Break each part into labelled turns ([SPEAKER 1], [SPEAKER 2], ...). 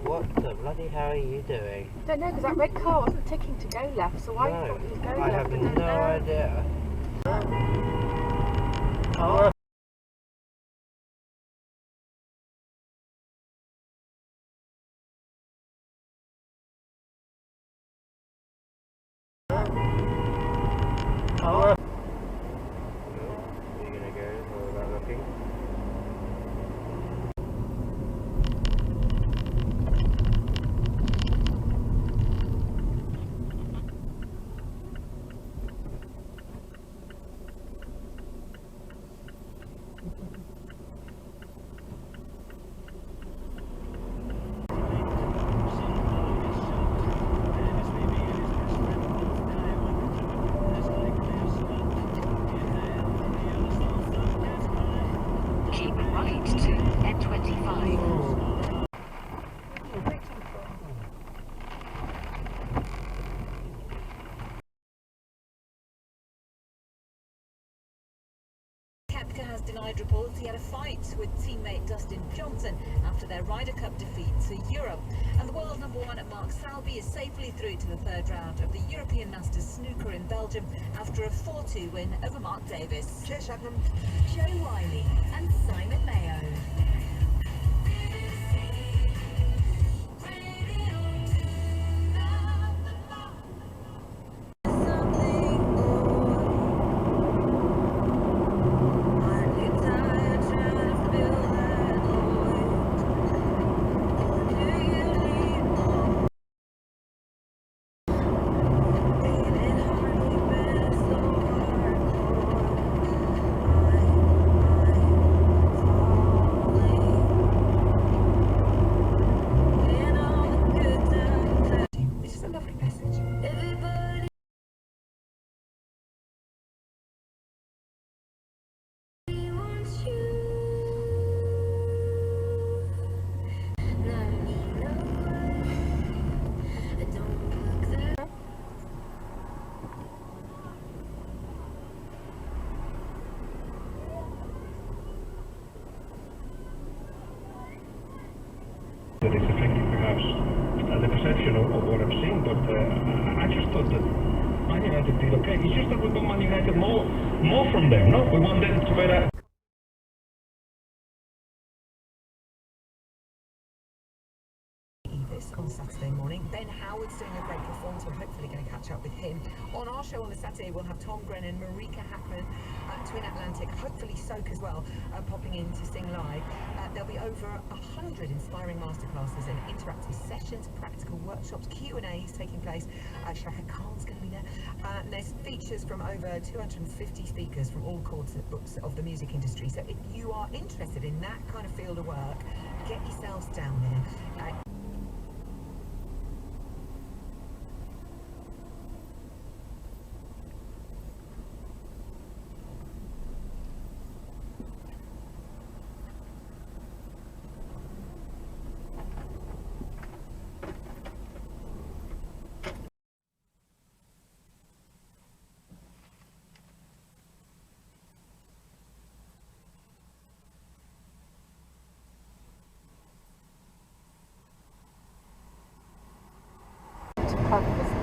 [SPEAKER 1] What the bloody hell are you doing?
[SPEAKER 2] I don't know, because that red car wasn't ticking to go left, so I thought he was going
[SPEAKER 1] I
[SPEAKER 2] left.
[SPEAKER 1] have no idea. Oh. Oh. You're gonna go without looking?
[SPEAKER 3] Keep right to N25.
[SPEAKER 4] Koepka has denied reports he had a fight with teammate Dustin Johnson after their Ryder Cup defeat to Europe. And the world number one, Mark Salby, is safely through to the third round of the European Masters snooker in Belgium after a 4-2 win over Mark Davis.
[SPEAKER 2] Cheers, Shannon.
[SPEAKER 4] Joe Wiley and Simon Mayo.
[SPEAKER 5] That is affecting perhaps the perception of what I've seen, but I just thought that Man United did okay. It's just that we want Man United more from them, no? We want them to better.
[SPEAKER 4] On Saturday morning. Ben Howard's doing a great performance. We're hopefully going to catch up with him. On our show on the Saturday, we'll have Tom Grennan, Marika Hackman, Twin Atlantic, hopefully Soak as well, popping in to sing live. There'll be over 100 inspiring masterclasses and interactive sessions, practical workshops, Q&As taking place. Shahid Khan's going to be there. And there's features from over 250 speakers from all corners of the music industry. So if you are interested in that kind of field of work, get yourselves down there.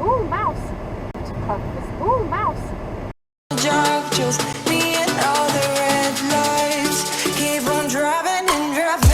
[SPEAKER 2] Ooh, mouse! Ooh, mouse!
[SPEAKER 6] Just me and all the red lights. Keep on driving and driving.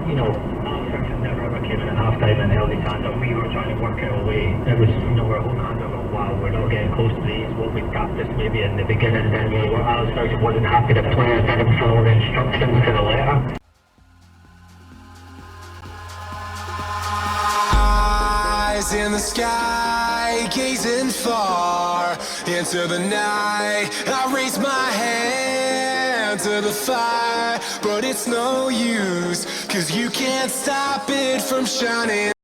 [SPEAKER 5] you know, Alfred never ever came in at half time and held his hand up. We were trying to work it away. It was, you know, we're holding hands up, wow, we're not getting close to these, what we practiced maybe in the beginning, then Alex wasn't happy the players didn't follow the instructions to the letter.
[SPEAKER 6] Eyes in the sky, gazing far into the night. I raise my hand to the fire, but it's no use, 'cause you can't stop it from shining.